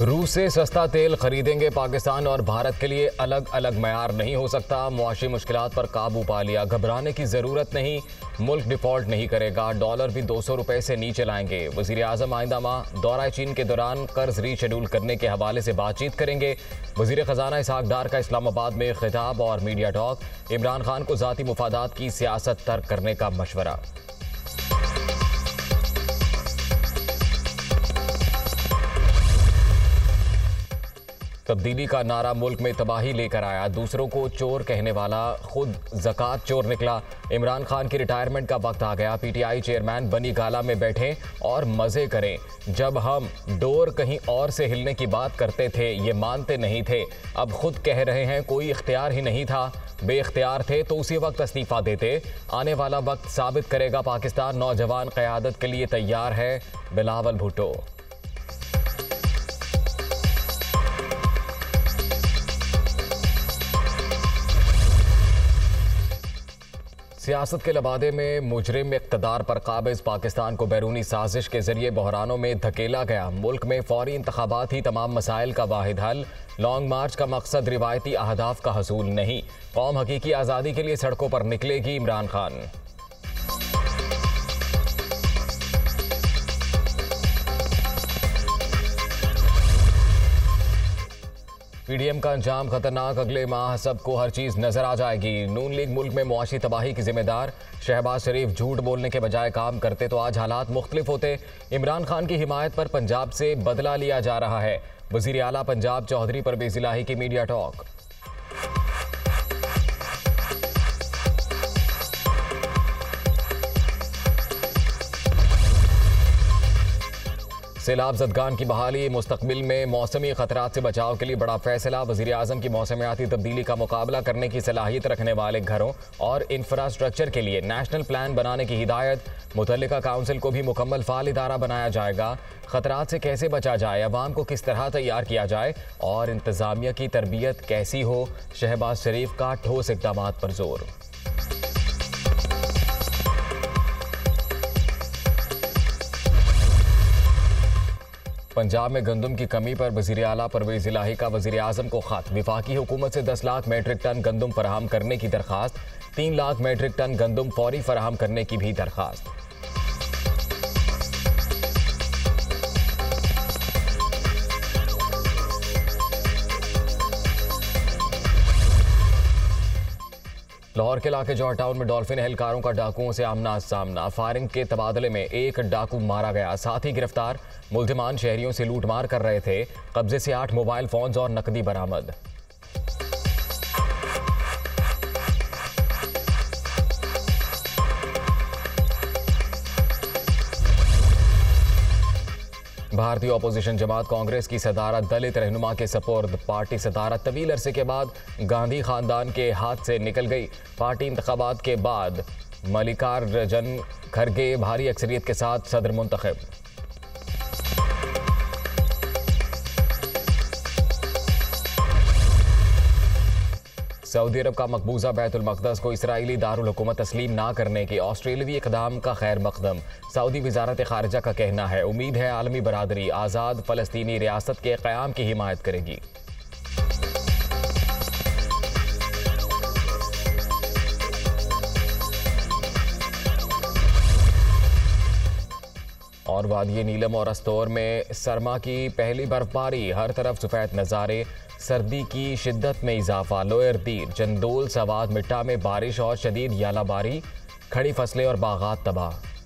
रूस से सस्ता तेल खरीदेंगे। पाकिस्तान और भारत के लिए अलग अलग मयार नहीं हो सकता। मुआशी मुश्किलात पर काबू पा लिया। घबराने की ज़रूरत नहीं, मुल्क डिफ़ॉल्ट नहीं करेगा। डॉलर भी 200 रुपये से नीचे लाएंगे। वज़ीर आज़म आइंदा माह दौरा चीन के दौरान कर्ज रीशेड्यूल करने के हवाले से बातचीत करेंगे। वज़ीर ख़जाना इसहाक डार का इस्लामाबाद में खिताब और मीडिया टॉक। इमरान खान को ज़ाती मुफादात की सियासत तर्क करने का मशवरा। तब्दीली का नारा मुल्क में तबाही लेकर आया। दूसरों को चोर कहने वाला खुद ज़कात चोर निकला। इमरान खान की रिटायरमेंट का वक्त आ गया। पीटीआई चेयरमैन बनी गाला में बैठें और मज़े करें। जब हम डोर कहीं और से हिलने की बात करते थे ये मानते नहीं थे। अब खुद कह रहे हैं कोई इख्तियार ही नहीं था। बेइख्तियार थे तो उसी वक्त इस्तीफ़ा देते। आने वाला वक्त साबित करेगा पाकिस्तान नौजवान क़यादत के लिए तैयार है। बिलावल भुट्टो। सियासत के लबादे में मुजरिम इक़्तिदार पर काबिज पाकिस्तान को बैरूनी साजिश के जरिए बहरानों में धकेला गया। मुल्क में फौरी इंतखाबात ही तमाम मसाइल का वाहिद हल। लॉन्ग मार्च का मकसद रिवायती अहदाफ का हसूल नहीं। कौम हकीकी आज़ादी के लिए सड़कों पर निकलेगी। इमरान खान। पीडीएम का अंजाम खतरनाक। अगले माह सबको हर चीज नजर आ जाएगी। नून लीग मुल्क में मुआशी तबाही की जिम्मेदार। शहबाज शरीफ झूठ बोलने के बजाय काम करते तो आज हालात मुख्तलिफ होते। इमरान खान की हिमायत पर पंजाब से बदला लिया जा रहा है। वजीर आला पंजाब चौधरी परवेज इलाही की मीडिया टॉक। सैलाब ज़दगान की बहाली। मुस्तकबिल में मौसमी खतरात से बचाव के लिए बड़ा फैसला। वज़ीर आज़म की मौसमियाती तब्दीली का मुकाबला करने की सलाहियत रखने वाले घरों और इंफ्रास्ट्रक्चर के लिए नेशनल प्लान बनाने की हिदायत। मुतल्लिका काउंसिल को भी मुकम्मल फ़ाल इदारा बनाया जाएगा। खतरात से कैसे बचा जाए, अवाम को किस तरह तैयार किया जाए और इंतज़ामिया की तरबियत कैसी हो। शहबाज शरीफ का ठोस इक़दाम पर जोर। पंजाब में गंदम की कमी पर वज़ीर आला परवेज इलाही का वज़ीर आज़म को खत। विफाकी हुकूमत से 10 लाख मेट्रिक टन गंदम फराहम करने की दरख्वास्त। 3 लाख मेट्रिक टन गंदम फौरी फराहम करने की भी दरख्वास्त। लाहौर के इलाके जौहर टाउन में डॉल्फिन एहलकारों का डाकुओं से आमना सामना। फायरिंग के तबादले में एक डाकू मारा गया, साथ ही गिरफ्तार। मुल्जिमान शहरियों से लूटमार कर रहे थे। कब्जे से 8 मोबाइल फोन्स और नकदी बरामद। भारतीय अपोजिशन जमात कांग्रेस की सदारत दलित रहनुमा के सपोर्द। पार्टी सदारत तवील अरसे के बाद गांधी खानदान के हाथ से निकल गई। पार्टी इंतखाबात के बाद मल्लिकार्जुन खड़गे भारी अक्सरियत के साथ सदर मुंतखब। सऊदी अरब का मकबूजा बैतुल मक़दस को इसराइली दारुल हुकूमत तस्लीम ना करने के ऑस्ट्रेलियावी इक़दाम का खैर मकदम। सऊदी वज़ारत ख़ारिजा का कहना है उम्मीद है आलमी बरादरी आज़ाद फ़लस्तीनी रियासत के क़याम की हिमायत करेगी। और वादी नीलम और अस्तौर में सरमा की पहली बर्फबारी। हर तरफ सफ़ेद नज़ारे। सर्दी की शिद्दत में इजाफा। लोअर दीर, चंदोल, सवाद, मिट्टा में बारिश और शदीद यालाबारी। खड़ी फसलें और बागात तबाह।